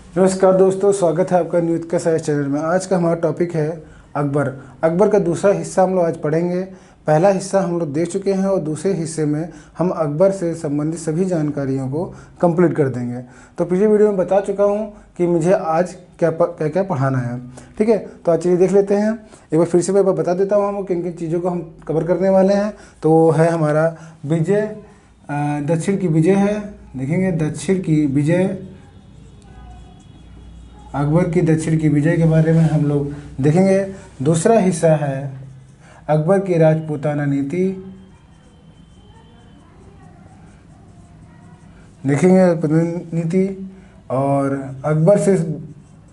नमस्कार दोस्तों, स्वागत है आपका न्यूज़ का साइंस चैनल में। आज का हमारा टॉपिक है अकबर। अकबर का दूसरा हिस्सा हम लोग आज पढ़ेंगे। पहला हिस्सा हम लोग देख चुके हैं और दूसरे हिस्से में हम अकबर से संबंधित सभी जानकारियों को कंप्लीट कर देंगे। तो पिछले वीडियो में बता चुका हूँ कि मुझे आज क्या क्या पढ़ाना है। ठीक है, तो आज चलिए देख लेते हैं। एक बार फिर से मैं बता देता हूँ हम किन किन चीज़ों को हम कवर करने वाले हैं। तो वो है हमारा विजय, दक्षिण की विजय है, देखेंगे दक्षिण की विजय, अकबर की दक्षिण की विजय के बारे में हम लोग देखेंगे। दूसरा हिस्सा है अकबर की राजपूताना नीति, देखेंगे नीति, और अकबर से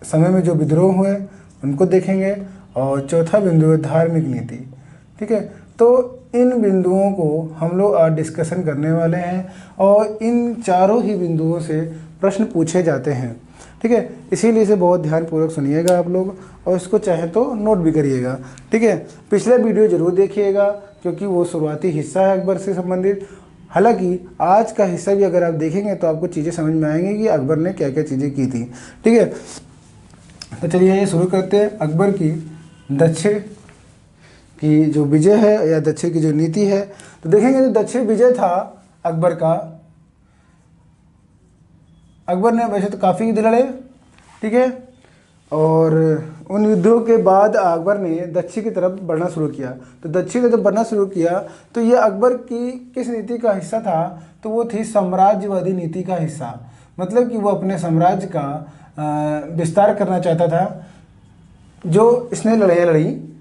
समय में जो विद्रोह हुए उनको देखेंगे। और चौथा बिंदु है धार्मिक नीति। ठीक है, तो इन बिंदुओं को हम लोग आज डिस्कशन करने वाले हैं और इन चारों ही बिंदुओं से प्रश्न पूछे जाते हैं। ठीक है, इसीलिए इसे बहुत ध्यानपूर्वक सुनिएगा आप लोग और इसको चाहे तो नोट भी करिएगा। ठीक है, पिछला वीडियो जरूर देखिएगा क्योंकि वो शुरुआती हिस्सा है अकबर से संबंधित। हालांकि आज का हिस्सा भी अगर आप देखेंगे तो आपको चीज़ें समझ में आएंगी कि अकबर ने क्या क्या चीज़ें की थी। ठीक है, तो चलिए ये शुरू करते हैं। अकबर की दक्षिण की जो विजय है या दक्षिण की जो नीति है, तो देखेंगे जो दक्षिण विजय था अकबर का, अकबर ने वैसे तो काफ़ी युद्ध लड़े, ठीक है, और उन युद्धों के बाद अकबर ने दक्षिण की तरफ बढ़ना शुरू किया। तो दक्षिण की तरफ बढ़ना शुरू किया तो ये अकबर की किस नीति का हिस्सा था? तो वो थी साम्राज्यवादी नीति का हिस्सा। मतलब कि वो अपने साम्राज्य का विस्तार करना चाहता था, जो इसने लड़ाइयाँ लड़ी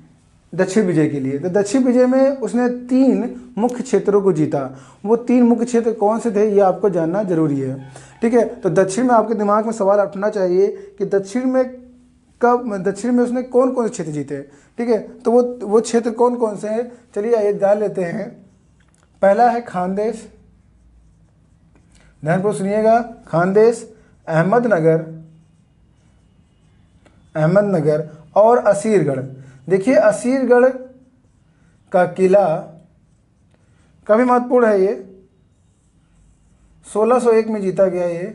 दक्षिण विजय के लिए। तो दक्षिण विजय में उसने 3 मुख्य क्षेत्रों को जीता। वो 3 मुख्य क्षेत्र कौन से थे ये आपको जानना जरूरी है। ठीक है, तो दक्षिण में आपके दिमाग में सवाल उठना चाहिए कि दक्षिण में उसने कौन कौन से क्षेत्र जीते। ठीक है, तो वो क्षेत्र कौन कौन से हैं, चलिए आइए जान लेते हैं। पहला है खानदेश, ध्यानपूर्वक सुनिएगा, खानदेश, अहमदनगर और असीरगढ़। देखिए असीरगढ़ का किला काफ़ी महत्वपूर्ण है, ये 1601 में जीता गया ये।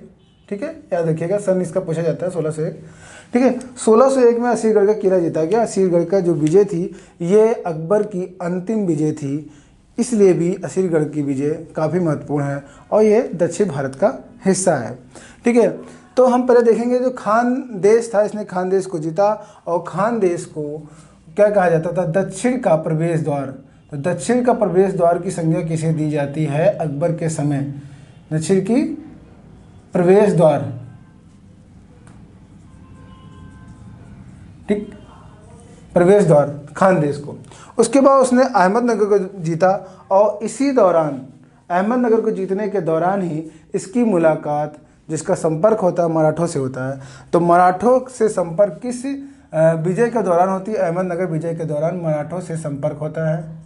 ठीक है, याद रखिएगा, सन इसका पूछा जाता है 1601। ठीक है, 1601 में असीरगढ़ का किला जीता गया। असीरगढ़ का जो विजय थी ये अकबर की अंतिम विजय थी, इसलिए भी असीरगढ़ की विजय काफ़ी महत्वपूर्ण है और ये दक्षिण भारत का हिस्सा है। ठीक है, तो हम पहले देखेंगे जो खानदेश था, इसने खानदेश को जीता और खानदेश को क्या कहा जाता था? दक्षिण का प्रवेश द्वार। तो दक्षिण का प्रवेश द्वार की संज्ञा किसे दी जाती है अकबर के समय? दक्षिण की प्रवेश द्वार, ठीक, प्रवेश द्वार खानदेश को। उसके बाद उसने अहमदनगर को जीता और इसी दौरान, अहमदनगर को जीतने के दौरान ही इसकी मुलाकात, जिसका संपर्क होता है मराठों से होता है। तो मराठों से संपर्क किस विजय के दौरान होती है? अहमदनगर विजय के दौरान मराठों से संपर्क होता है।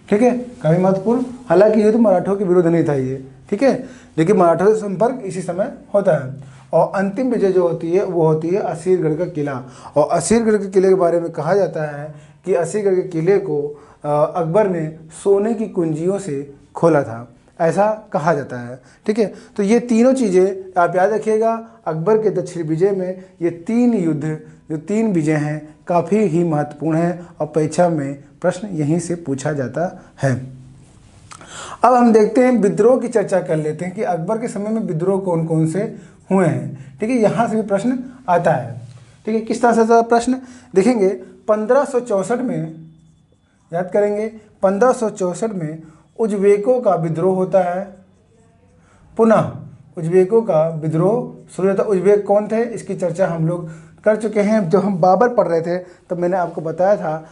ठीक है, काफी महत्वपूर्ण। हालांकि युद्ध मराठों के विरुद्ध नहीं था ये, ठीक है, लेकिन मराठों से संपर्क इसी समय होता है। और अंतिम विजय जो होती है वो होती है असीरगढ़ का किला। और असीरगढ़ के किले के बारे में कहा जाता है कि असीरगढ़ के किले को अकबर ने सोने की कुंजियों से खोला था, ऐसा कहा जाता है। ठीक है, तो ये तीनों चीज़ें आप याद रखिएगा। अकबर के दक्षिण विजय में ये 3 युद्ध, जो 3 विजय हैं, काफ़ी ही महत्वपूर्ण हैं और परीक्षा में प्रश्न यहीं से पूछा जाता है। अब हम देखते हैं, विद्रोह की चर्चा कर लेते हैं कि अकबर के समय में विद्रोह कौन कौन से हुए हैं। ठीक है, यहाँ से भी प्रश्न आता है। ठीक है, किस तरह से आता है प्रश्न देखेंगे। 1564 में, याद करेंगे, 1564 में उज्बेकों का विद्रोह होता है। पुनः उज्बेकों का विद्रोह शुरू होता है। उज्बेक कौन थे इसकी चर्चा हम लोग कर चुके हैं। जब हम बाबर पढ़ रहे थे तब मैंने आपको बताया था,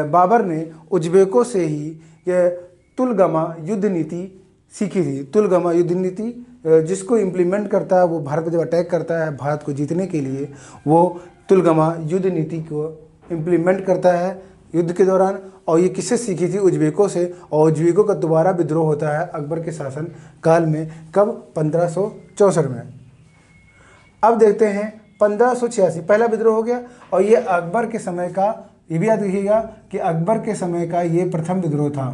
बाबर ने उज्बेकों से ही यह तुलगमा युद्ध नीति सीखी थी। तुलगमा युद्ध नीति जिसको इम्प्लीमेंट करता है, वो भारत पर जब अटैक करता है भारत को जीतने के लिए, वो तुलगमा युद्ध नीति को इम्प्लीमेंट करता है युद्ध के दौरान। और ये किससे सीखी थी? उज्बेकों से। और उज्बेकों का दोबारा विद्रोह होता है अकबर के शासन काल में। कब? 1564 में। अब देखते हैं 1586, पहला विद्रोह हो गया और ये अकबर के समय का, ये भी याद रखिएगा कि अकबर के समय का ये प्रथम विद्रोह था।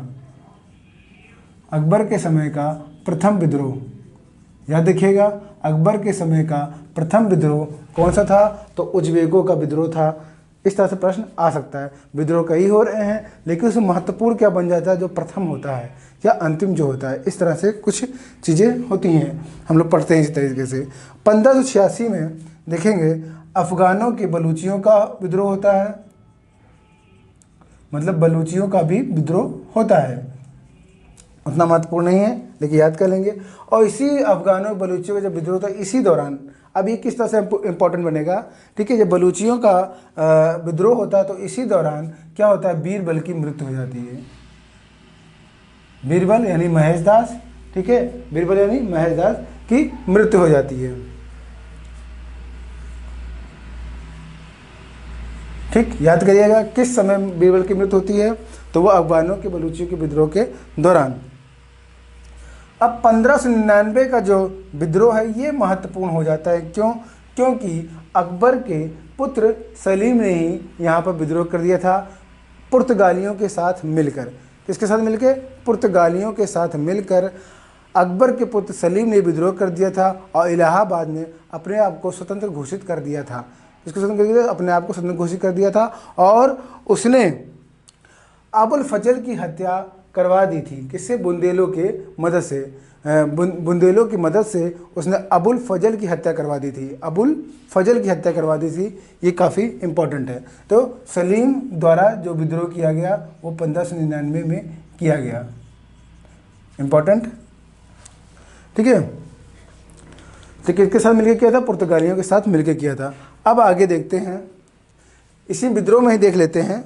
अकबर के समय का प्रथम विद्रोह, याद रखिएगा अकबर के समय का प्रथम विद्रोह कौन सा था, तो उज्बेकों का विद्रोह था। इस तरह से प्रश्न आ सकता है। विद्रोह कई हो रहे हैं लेकिन उसमें महत्वपूर्ण क्या बन जाता है, जो प्रथम होता है या अंतिम जो होता है। इस तरह से कुछ चीज़ें होती हैं, हम लोग पढ़ते हैं इस तरीके से। 1586 में देखेंगे अफगानों के बलूचियों का विद्रोह होता है, मतलब बलूचियों का भी विद्रोह होता है। उतना महत्वपूर्ण नहीं है लेकिन याद कर लेंगे। और इसी अफगानों बलूचियों का जब विद्रोह होता है इसी दौरान, अब ये किस तरह से इंपॉर्टेंट बनेगा, ठीक है, जब बलूचियों का विद्रोह होता है तो इसी दौरान क्या होता है, बीरबल की मृत्यु हो जाती है। बीरबल यानी महेश दास, ठीक है, बीरबल यानी महेश दास की मृत्यु हो जाती है। ठीक, याद करिएगा किस समय बीरबल की मृत्यु होती है, तो वो अफगानों के बलूचियों के विद्रोह के दौरान। अब 1599 का जो विद्रोह है ये महत्वपूर्ण हो जाता है। क्यों? क्योंकि अकबर के पुत्र सलीम ने ही यहाँ पर विद्रोह कर दिया था पुर्तगालियों के साथ मिलकर। किसके साथ मिलकर? पुर्तगालियों के साथ मिलकर अकबर के पुत्र सलीम ने विद्रोह कर दिया था और इलाहाबाद में अपने आप को स्वतंत्र घोषित कर दिया था। किसको स्वतंत्र कर दिया? अपने आप को स्वतंत्र घोषित कर दिया था और उसने अबुल फजल की हत्या करवा दी थी। किससे? बुंदेलों के मदद से। बुंदेलों की मदद से उसने अबुल फजल की हत्या करवा दी थी। अबुल फजल की हत्या करवा दी थी, ये काफ़ी इम्पोर्टेंट है। तो सलीम द्वारा जो विद्रोह किया गया वो 1599 में किया गया। इम्पोर्टेंट, ठीक है। तो किसके साथ मिलकर किया था? पुर्तगालियों के साथ मिलकर किया था। अब आगे देखते हैं, इसी विद्रोह में ही देख लेते हैं।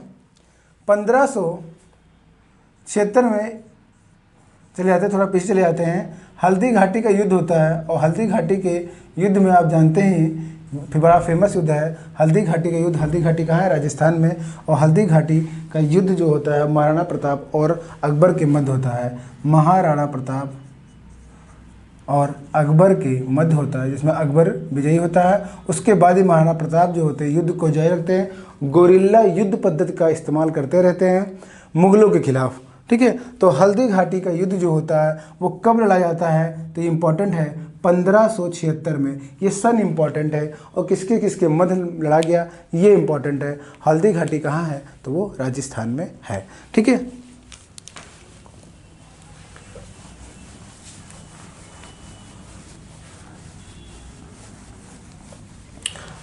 1576 में चले जाते हैं, थोड़ा पीछे चले जाते हैं। हल्दी घाटी का युद्ध होता है और हल्दी घाटी के युद्ध में आप जानते हैं फिर बड़ा फेमस युद्ध है हल्दी घाटी का युद्ध। हल्दी घाटी कहाँ है? राजस्थान में। और हल्दी घाटी का युद्ध जो होता है महाराणा प्रताप और अकबर के मध्य होता है। महाराणा प्रताप और अकबर के मध्य होता है, जिसमें अकबर विजयी होता है। उसके बाद ही महाराणा प्रताप जो होते हैं युद्ध को जारी रखते हैं, गोरिल्ला युद्ध पद्धति का इस्तेमाल करते रहते हैं मुगलों के खिलाफ, ठीक है। तो हल्दी घाटी का युद्ध जो होता है वो कब लड़ा जाता है, तो ये इंपॉर्टेंट है 1576 में। ये सन इंपॉर्टेंट है और किसके किसके मध्य लड़ा गया ये इंपॉर्टेंट है। हल्दी घाटी कहाँ है, तो वो राजस्थान में है, ठीक है।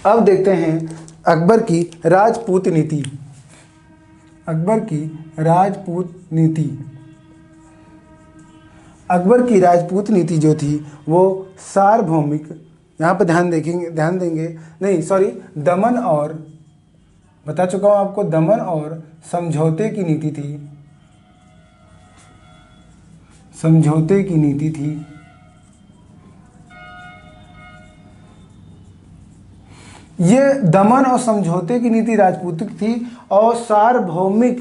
अब देखते हैं अकबर की राजपूत नीति। अकबर की राजपूत नीति। अकबर की राजपूत नीति जो थी वो सार्वभौमिक, यहाँ पर ध्यान देंगे नहीं सॉरी, दमन और, बता चुका हूँ आपको, दमन और समझौते की नीति थी। समझौते की नीति थी। ये दमन और समझौते की नीति राजपूत की थी और सार्वभौमिक,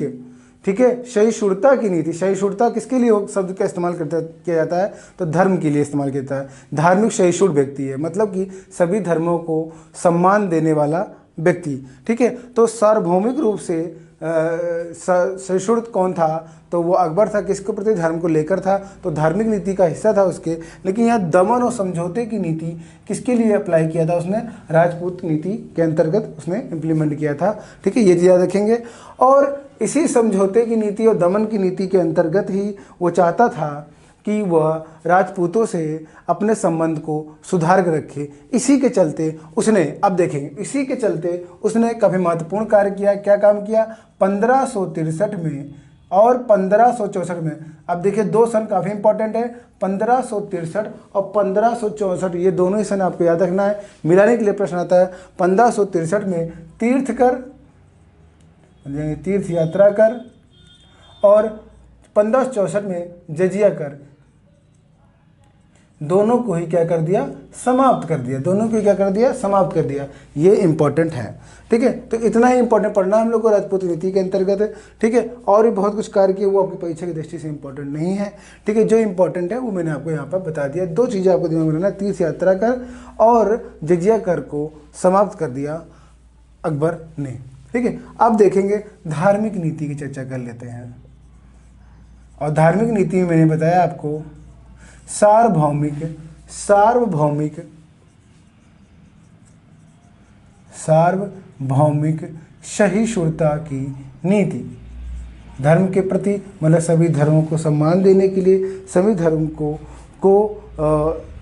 ठीक है, सहिष्णुता की नीति। सहिष्णुता किसके लिए शब्द का इस्तेमाल किया जाता है, तो धर्म के लिए इस्तेमाल किया जाता है। धार्मिक सहिष्णु व्यक्ति है, मतलब कि सभी धर्मों को सम्मान देने वाला व्यक्ति, ठीक है। तो सार्वभौमिक रूप से सहिष्णु कौन था, तो वो अकबर था। किसके प्रति? धर्म को लेकर था, तो धार्मिक नीति का हिस्सा था उसके। लेकिन यहाँ दमन और समझौते की नीति किसके लिए अप्लाई किया था उसने? राजपूत नीति के अंतर्गत उसने इम्प्लीमेंट किया था, ठीक है। ये चीज़ याद रखेंगे। और इसी समझौते की नीति और दमन की नीति के अंतर्गत ही वो चाहता था कि वह राजपूतों से अपने संबंध को सुधार कर रखे। इसी के चलते उसने, अब देखेंगे, इसी के चलते उसने काफ़ी महत्वपूर्ण कार्य किया। क्या काम किया? 1563 में और 1564 में। अब देखिए दो सन काफ़ी इंपॉर्टेंट है, 1563 और 1564, ये दोनों ही सन आपको याद रखना है, मिलाने के लिए प्रश्न आता है। 1563 में तीर्थ यात्रा कर और 1564 में जजिया कर, दोनों को ही क्या कर दिया? समाप्त कर दिया। दोनों को ही क्या कर दिया? समाप्त कर दिया। ये इंपॉर्टेंट है, ठीक है। तो इतना ही इंपॉर्टेंट पढ़ना हम लोग को राजपूत नीति के अंतर्गत है, ठीक है। और भी बहुत कुछ कार्य किए वो आपकी परीक्षा की दृष्टि से इंपॉर्टेंट नहीं है, ठीक है। जो इंपॉर्टेंट है वो मैंने आपको यहाँ पर बता दिया। दो चीज़ें आपको दिमाग में रखना, तीर्थ यात्रा कर और जजिया कर को समाप्त कर दिया अकबर ने, ठीक है। अब देखेंगे धार्मिक नीति की चर्चा कर लेते हैं। और धार्मिक नीति में मैंने बताया आपको सार्वभौमिक सार्वभौमिक सार्वभौमिक सहिष्णुता की नीति। धर्म के प्रति मतलब सभी धर्मों को सम्मान देने के लिए, सभी धर्म को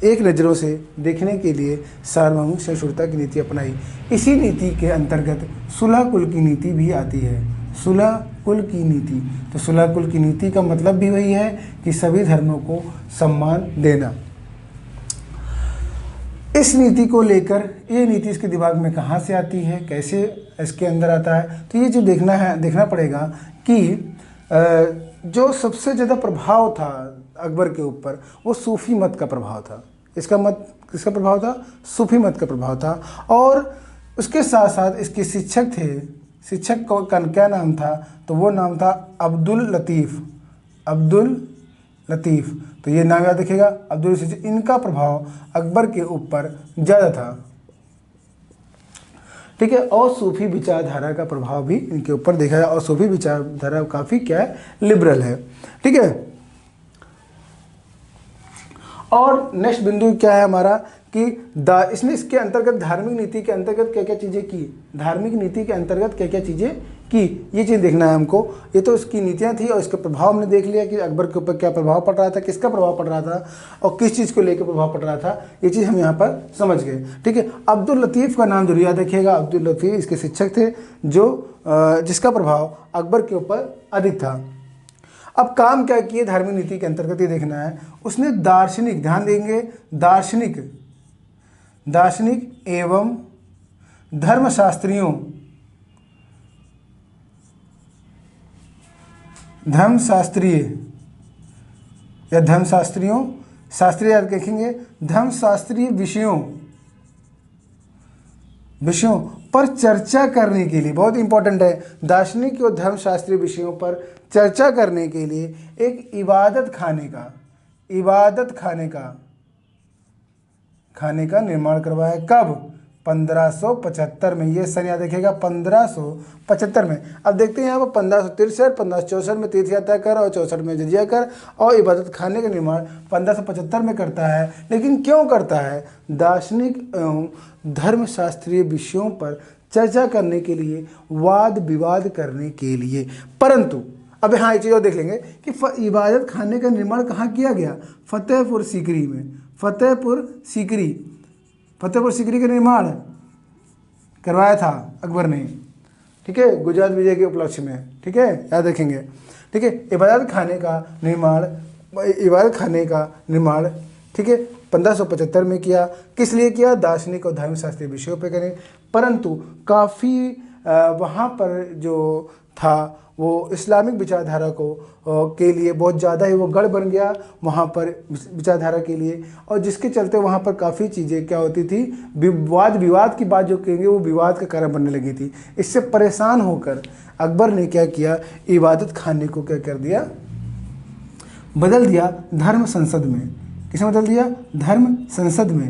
एक नज़रों से देखने के लिए सार्वभौमिक सहिष्णुता की नीति अपनाई। इसी नीति के अंतर्गत सुलह कुल की नीति भी आती है। सुलह कुल की नीति, तो सुलह कुल की नीति का मतलब भी वही है कि सभी धर्मों को सम्मान देना। इस नीति को लेकर, ये नीति इसके दिमाग में कहाँ से आती है, कैसे इसके अंदर आता है, तो ये जो देखना पड़ेगा कि जो सबसे ज़्यादा प्रभाव था अकबर के ऊपर वो सूफी मत का प्रभाव था। किसका प्रभाव था? सूफी मत का प्रभाव था। और उसके साथ साथ इसके शिक्षक थे, शिक्षक का क्या नाम था? तो वो नाम था अब्दुल लतीफ़। तो ये नाम याद रखिएगा, अब्दुल लतीफ़। इनका प्रभाव अकबर के ऊपर ज़्यादा था, ठीक है। और सूफी विचारधारा का प्रभाव भी इनके ऊपर देखा जाए, और सूफी विचारधारा काफ़ी क्या है, लिबरल है, ठीक है। और नेक्स्ट बिंदु क्या है हमारा कि इसने इसके अंतर्गत धार्मिक नीति के अंतर्गत क्या क्या चीज़ें की, धार्मिक नीति के अंतर्गत क्या क्या चीज़ें की, ये चीज़ देखना है हमको। ये तो इसकी नीतियाँ थी और इसका प्रभाव हमने देख लिया कि अकबर के ऊपर क्या प्रभाव पड़ रहा था, किसका प्रभाव पड़ रहा था और किस चीज़ को लेकर प्रभाव पड़ रहा था, ये चीज़ हम यहाँ पर समझ गए, ठीक है। अब्दुल लतीफ़ का नाम जरूर याद रखिएगा। अब्दुल लतीफ़ इसके शिक्षक थे जिसका प्रभाव अकबर के ऊपर अधिक था। अब काम क्या किए धार्मिक नीति के अंतर्गत, ये देखना है। उसने दार्शनिक, ध्यान देंगे, दार्शनिक एवं धर्मशास्त्रियों शास्त्रीय याद रखेंगे, धर्मशास्त्रीय विषयों पर चर्चा करने के लिए, बहुत इंपॉर्टेंट है, दार्शनिक और धर्मशास्त्रीय विषयों पर चर्चा करने के लिए एक इबादत खाने का निर्माण करवाया। कब? 1575 में। ये सन याद रखिएगा, 1575 में। अब देखते हैं यहाँ पर 1563, 1564 में तीर्थ यात्रा कर और 64 में जजिया कर और इबादत खाने का निर्माण 1575 में करता है। लेकिन क्यों करता है? दार्शनिक एवं धर्मशास्त्रीय विषयों पर चर्चा करने के लिए, वाद विवाद करने के लिए। परंतु अब यहाँ एक चीज़ और देख लेंगे कि इबादत खाने का निर्माण कहाँ किया गया? फतेहपुर सीकरी में। फतेहपुर सीकरी का निर्माण करवाया था अकबर ने, ठीक है, गुजरात विजय के उपलक्ष्य में, ठीक है, याद रखेंगे, ठीक है। इबादत खाने का निर्माण ठीक है 1575 में किया। किस लिए किया? दार्शनिक और धर्मशास्त्रीय विषयों पर करें। परंतु काफ़ी वहाँ पर जो था वो इस्लामिक विचारधारा के लिए बहुत ज़्यादा ही वो गढ़ बन गया वहाँ पर विचारधारा के लिए, और जिसके चलते वहाँ पर काफ़ी चीज़ें क्या होती थी, विवाद की बात जो कहेंगे वो विवाद का कारण बनने लगी थी। इससे परेशान होकर अकबर ने क्या किया, इबादत खाने को क्या कर दिया, बदल दिया धर्म संसद में। किसमें बदल दिया? धर्म संसद में,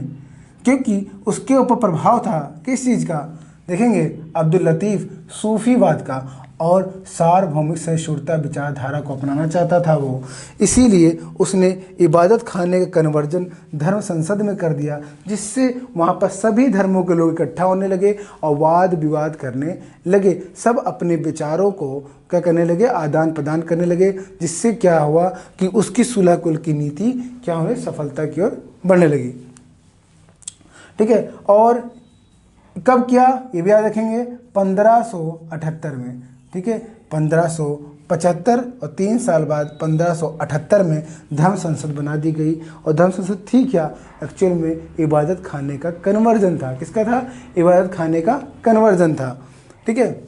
क्योंकि उसके ऊपर प्रभाव था किस चीज़ का? देखेंगे, अब्दुल लतीफ़ सूफीवाद का और सार्वभौमिक सहिष्णुता विचारधारा को अपनाना चाहता था वो। इसीलिए उसने इबादत खाने का कन्वर्जन धर्म संसद में कर दिया, जिससे वहाँ पर सभी धर्मों के लोग इकट्ठा होने लगे और वाद विवाद करने लगे। सब अपने विचारों को क्या करने लगे, आदान प्रदान करने लगे, जिससे क्या हुआ कि उसकी सुलह कुल की नीति क्या होने, सफलता की ओर बढ़ने लगी, ठीक है। और कब किया ये भी याद रखेंगे, 1578 में, ठीक है। 1575 और 3 साल बाद 1578 में धर्म संसद बना दी गई। और धर्म संसद थी क्या? एक्चुअल में इबादत खाने का कन्वर्जन था। किसका था? इबादत खाने का कन्वर्जन था, ठीक है।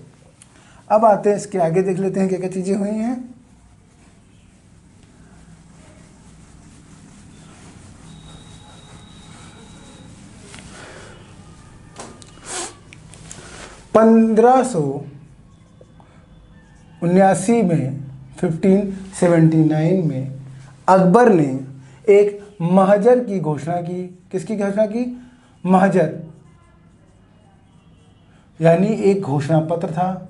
अब आते हैं इसके आगे, देख लेते हैं क्या क्या चीज़ें हुई हैं। में 1579 में अकबर ने एक महजर की घोषणा की। किसकी घोषणा की? महजर, यानी एक घोषणा पत्र था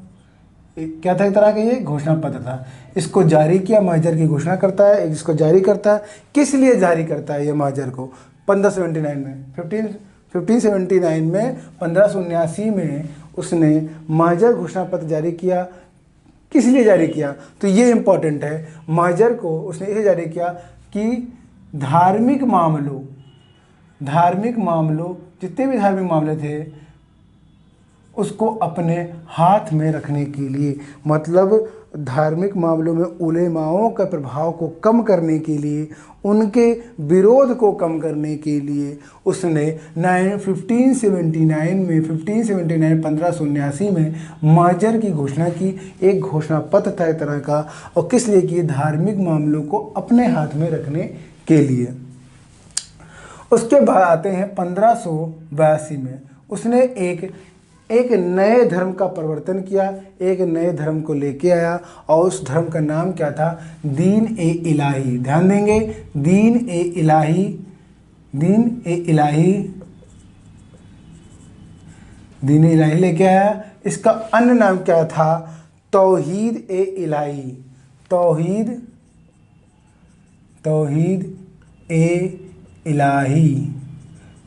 क्या था, एक तरह का ये घोषणा पत्र था। इसको जारी किया, महाजर की घोषणा करता है, इसको जारी करता है। किस लिए जारी करता है ये महाजर को? 1579 में 1579 में 1579 में उसने महाजर घोषणा पत्र जारी किया। किस लिए जारी किया? तो ये इम्पोर्टेंट है। महाजर को उसने इसे जारी किया कि धार्मिक मामलों जितने भी धार्मिक मामले थे उसको अपने हाथ में रखने के लिए, मतलब धार्मिक मामलों में उलेमाओं का प्रभाव को कम करने के लिए, उनके विरोध को कम करने के लिए उसने 1579 में महाजर की घोषणा की। एक घोषणा पत्र था एक तरह का। और किस लिए कि धार्मिक मामलों को अपने हाथ में रखने के लिए। उसके बाद आते हैं 1582 में उसने एक नए धर्म का प्रवर्तन किया, एक नए धर्म को लेके आया और उस धर्म का नाम क्या था? दीन ए इलाही। ध्यान देंगे, दीन ए इलाही लेके आया। इसका अन्य नाम क्या था? तौहीद ए इलाही। तौहीद ए इलाही।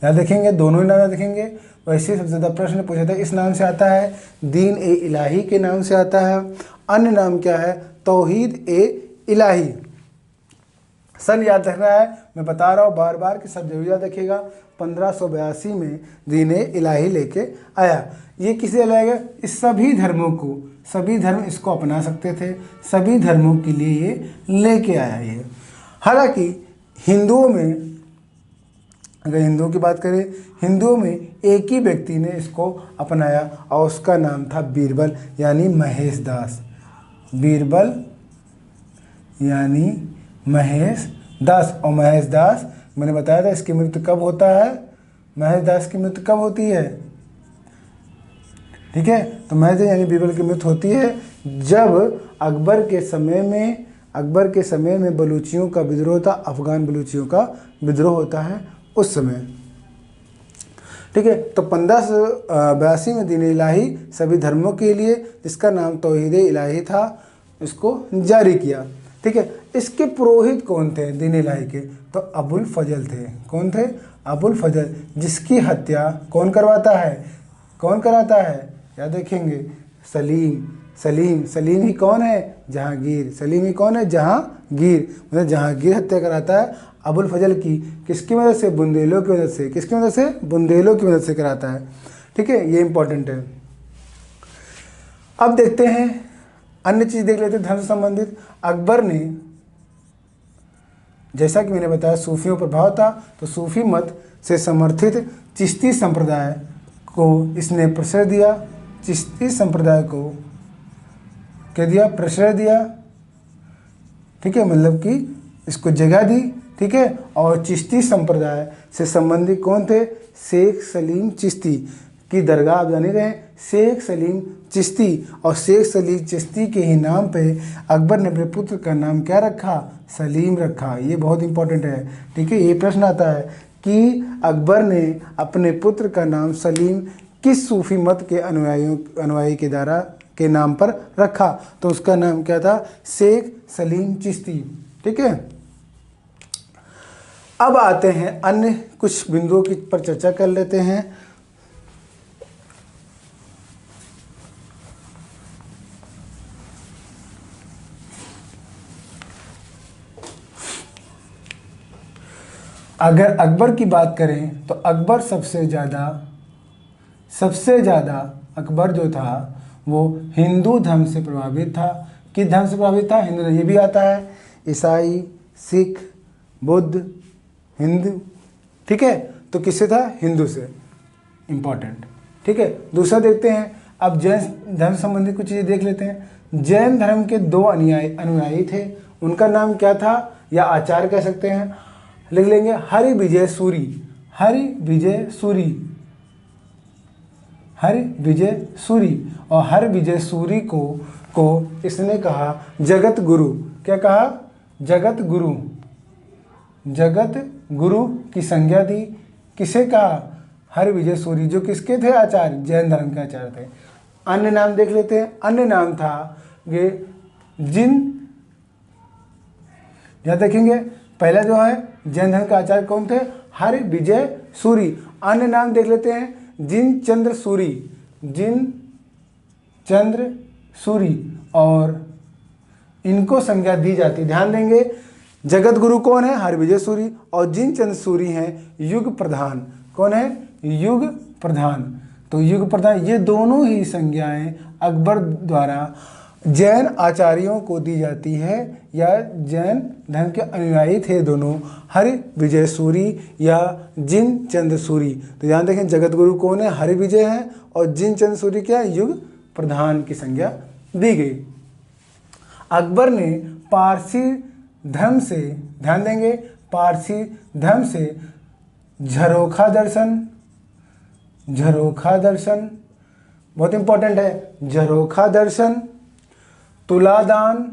याद रखेंगे, दोनों ही नाम याद रखेंगे। वैसे सबसे ज़्यादा प्रश्न पूछा था, इस नाम से आता है, दीन ए इलाही के नाम से आता है। अन्य नाम क्या है? तौहीद ए इलाही। सन याद रखना है, मैं बता रहा हूँ बार बार कि सब जरूर याद रखिएगा। 1582 में दीन ए इलाही लेके आया। ये किसे लाएगा? इस सभी धर्मों को, सभी धर्म इसको अपना सकते थे, सभी धर्मों के लिए ये लेके आया ये। हालांकि हिंदुओं में, अगर हिंदुओं की बात करें, हिंदुओं में एक ही व्यक्ति ने इसको अपनाया और उसका नाम था बीरबल यानी महेश दास। बीरबल यानी महेश दास। और महेश दास मैंने बताया था इसकी मृत्यु कब होता है? महेश दास की मृत्यु कब होती है? ठीक है, तो महेश दास यानी बीरबल की मृत्यु होती है जब अकबर के समय में बलूचियों का विद्रोह था, अफगान बलूचियों का विद्रोह होता है उस समय। ठीक है, तो 1582 में दीन इलाही सभी धर्मों के लिए, जिसका नाम तौहीद इलाही था, इसको जारी किया। ठीक है, इसके पुरोहित कौन थे दीन इलाही के? तो अबुल फजल थे। कौन थे? अबुल फजल, जिसकी हत्या कौन कराता है? याद रखेंगे, सलीम ही कौन है? जहांगीर। सलीम ही कौन है? जहांगीर। मतलब जहांगीर हत्या कराता है अबुल फजल की। किसकी मदद से? बुंदेलों की मदद से। किसकी मदद से? बुंदेलों की मदद से कराता है। ठीक है, ये इंपॉर्टेंट है। अब देखते हैं अन्य चीज, देख लेते हैं धर्म से संबंधित। अकबर ने, जैसा कि मैंने बताया, सूफियों पर प्रभाव था, तो सूफी मत से समर्थित चिश्ती संप्रदाय को इसने प्रश्रय दिया। चिश्ती संप्रदाय को क्या दिया? प्रश्रय दिया। ठीक है, मतलब कि इसको जगह दी। ठीक है, और चिश्ती संप्रदाय से संबंधित कौन थे? शेख सलीम चिश्ती की दरगाह आप जाने रहे, शेख सलीम चिश्ती। और शेख सलीम चिश्ती के ही नाम पे अकबर ने अपने पुत्र का नाम क्या रखा? सलीम रखा। ये बहुत इंपॉर्टेंट है। ठीक है, ये प्रश्न आता है कि अकबर ने अपने पुत्र का नाम सलीम किस सूफी मत के अनुयायी के द्वारा के नाम पर रखा? तो उसका नाम क्या था? शेख सलीम चिश्ती। ठीक है, अब आते हैं अन्य कुछ बिंदुओं की पर चर्चा कर लेते हैं। अगर अकबर की बात करें तो अकबर सबसे ज़्यादा अकबर जो था वो हिंदू धर्म से प्रभावित था। किस धर्म से प्रभावित था? हिंदू धर्म। ये भी आता है, ईसाई, सिख, बुद्ध, हिंदू। ठीक है, तो किससे था? हिंदू से। इंपॉर्टेंट। ठीक है, दूसरा देखते हैं। अब जैन धर्म संबंधी कुछ चीज़ें देख लेते हैं। जैन धर्म के 2 अनुयायी थे। उनका नाम क्या था, या आचार्य कह सकते हैं, लिख लेंगे, हरिविजय सूरी। हरिविजय सूरी। और हरिविजय सूरी को इसने कहा जगत गुरु। क्या कहा? जगत गुरु की संज्ञा दी। किसे कहा? हरिविजय सूरी, जो किसके थे? आचार्य, जैन धर्म के आचार्य थे। अन्य नाम देख लेते हैं। अन्य नाम था ये जिन, यहां देखेंगे पहला जो है जैन धर्म के आचार्य कौन थे? हरि विजय सूरी। अन्य नाम देख लेते हैं जिन चंद्र सूरी, जिन चंद्र सूरी, और इनको संज्ञा दी जाती। ध्यान देंगे जगत गुरु कौन है? हरिविजय सूरी, और जिन चंद्र सूरी हैं युग प्रधान। कौन है? युग प्रधान। तो युग प्रधान, ये दोनों ही संज्ञाएं अकबर द्वारा जैन आचार्यों को दी जाती है, या जैन धर्म के अनुयायी थे दोनों, हरि विजय सूरी या जिन चंद्र सूरी। तो ध्यान देखें जगत गुरु कौन है? हरि विजय है, और जिन चंद्र सूरी क्या? युग प्रधान की संज्ञा दी गई। अकबर ने पारसी धर्म से, ध्यान देंगे पारसी धर्म से झरोखा दर्शन, झरोखा दर्शन बहुत इंपॉर्टेंट है, झरोखा दर्शन, तुलादान,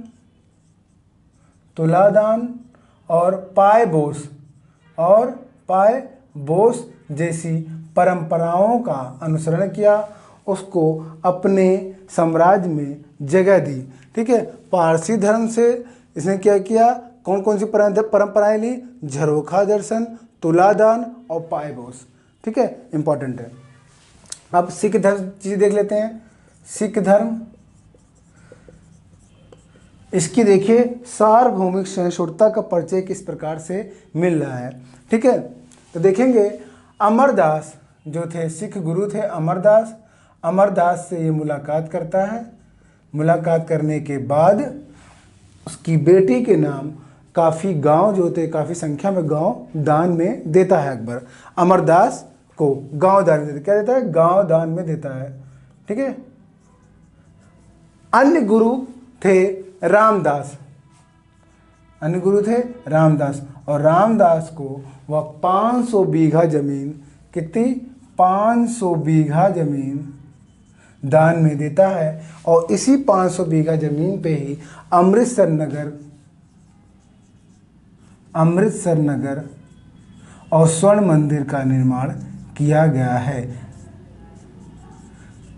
तुलादान और पाय बोस, और पाय बोस जैसी परंपराओं का अनुसरण किया, उसको अपने साम्राज्य में जगह दी। ठीक है, पारसी धर्म से इसने क्या किया? कौन कौन सी परंपराएं ली? झरोखा दर्शन, तुलादान और पाय बोस। ठीक है, इंपॉर्टेंट है। अब सिख धर्म चीज देख लेते हैं। सिख धर्म, इसकी देखिए सार्वभौमिक सहिष्णुता का परिचय किस प्रकार से मिल रहा है। ठीक है, तो देखेंगे अमरदास जो थे, सिख गुरु थे अमरदास, अमरदास से ये मुलाकात करता है। मुलाकात करने के बाद उसकी बेटी के नाम काफ़ी गांव जो थे, काफ़ी संख्या में गांव दान में देता है अकबर। अमरदास को गांव दान में देता है। क्या देता है? गांव दान में देता है। ठीक है, अन्य गुरु थे रामदास, अन्य गुरु थे रामदास, और रामदास को वह 500 बीघा जमीन, कितनी? 500 बीघा जमीन दान में देता है, और इसी 500 बीघा जमीन पे ही अमृतसर नगर, अमृतसर नगर और स्वर्ण मंदिर का निर्माण किया गया है।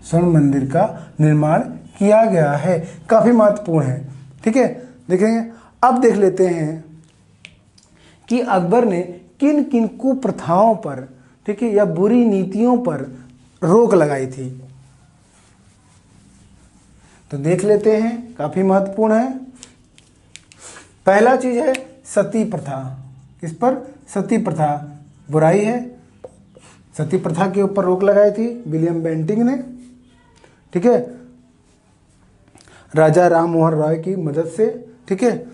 स्वर्ण मंदिर का निर्माण किया गया है, काफी महत्वपूर्ण है। ठीक है, देखेंगे अब देख लेते हैं कि अकबर ने किन किन कुप्रथाओं पर, ठीक है, या बुरी नीतियों पर रोक लगाई थी। तो देख लेते हैं, काफी महत्वपूर्ण है। पहला चीज है सती प्रथा। किस पर? सती प्रथा बुराई है। सती प्रथा के ऊपर रोक लगाई थी विलियम बेंटिंग ने। ठीक है, राजा राम मोहन राय की मदद से। ठीक है,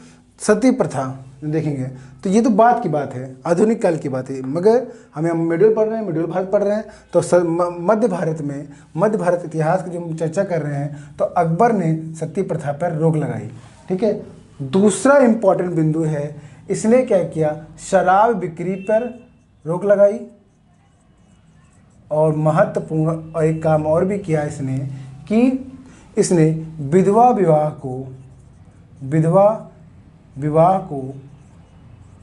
सती प्रथा देखेंगे तो ये तो बात की बात है, आधुनिक काल की बात है, मगर हम मिडिल पढ़ रहे हैं, मिडिल भारत पढ़ रहे हैं, तो मध्य भारत में, मध्य भारत इतिहास की जो हम चर्चा कर रहे हैं, तो अकबर ने सती प्रथा पर रोक लगाई। ठीक है, दूसरा इंपॉर्टेंट बिंदु है, इसने क्या किया? शराब बिक्री पर रोक लगाई, और महत्वपूर्ण एक काम और भी किया इसने कि इसने विधवा विवाह को, विधवा विवाह को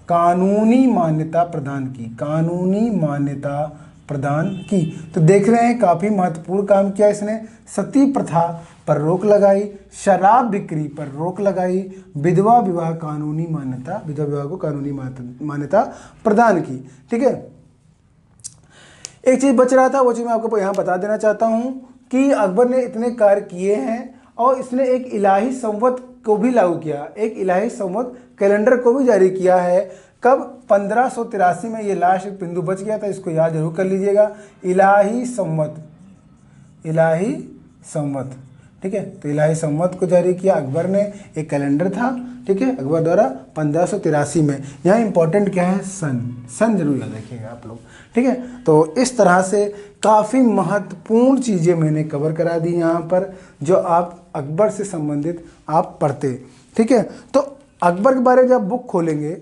कानूनी मान्यता प्रदान की, कानूनी मान्यता प्रदान की। तो देख रहे हैं काफ़ी महत्वपूर्ण काम किया इसने। सती प्रथा पर रोक लगाई, शराब बिक्री पर रोक लगाई, विधवा विवाह कानूनी मान्यता, विधवा विवाह को कानूनी मान्यता प्रदान की। ठीक है, एक चीज़ बच रहा था, वो चीज़ मैं आपको यहाँ बता देना चाहता हूँ कि अकबर ने इतने कार्य किए हैं, और इसने एक इलाही संवत को भी लागू किया, एक इलाही संवत कैलेंडर को भी जारी किया है। कब? 1583 में। ये लास्ट एक बिंदु बच गया था, इसको याद जरूर कर लीजिएगा। इलाही संवत, इलाही संवत। ठीक है, तो इलाही संवत को जारी किया अकबर ने, एक कैलेंडर था। ठीक है, अकबर द्वारा 1583 में। यहाँ इंपॉर्टेंट क्या है? सन, सन जरूर याद रखिएगा आप लोग। ठीक है, तो इस तरह से काफ़ी महत्वपूर्ण चीज़ें मैंने कवर करा दी यहाँ पर, जो आप अकबर से संबंधित आप पढ़ते। ठीक है, तो अकबर के बारे में जब बुक खोलेंगे,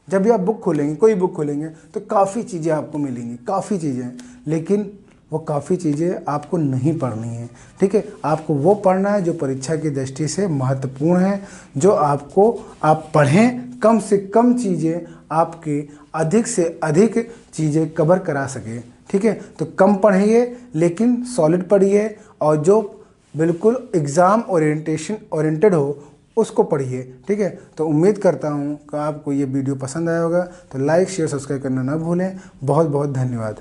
जब भी आप बुक खोलेंगे, कोई बुक खोलेंगे, तो काफ़ी चीज़ें आपको मिलेंगी, काफ़ी चीज़ें, लेकिन वो काफ़ी चीज़ें आपको नहीं पढ़नी है। ठीक है, आपको वो पढ़ना है जो परीक्षा की दृष्टि से महत्वपूर्ण है, जो आपको आप पढ़ें, कम से कम चीज़ें आपके अधिक से अधिक चीज़ें कवर करा सके। ठीक है, तो कम पढ़िए लेकिन सॉलिड पढ़िए, और जो बिल्कुल एग्ज़ाम ओरिएंटेड हो उसको पढ़िए, ठीक है। तो उम्मीद करता हूँ कि आपको ये वीडियो पसंद आया होगा। तो लाइक शेयर सब्सक्राइब करना ना भूलें। बहुत बहुत धन्यवाद।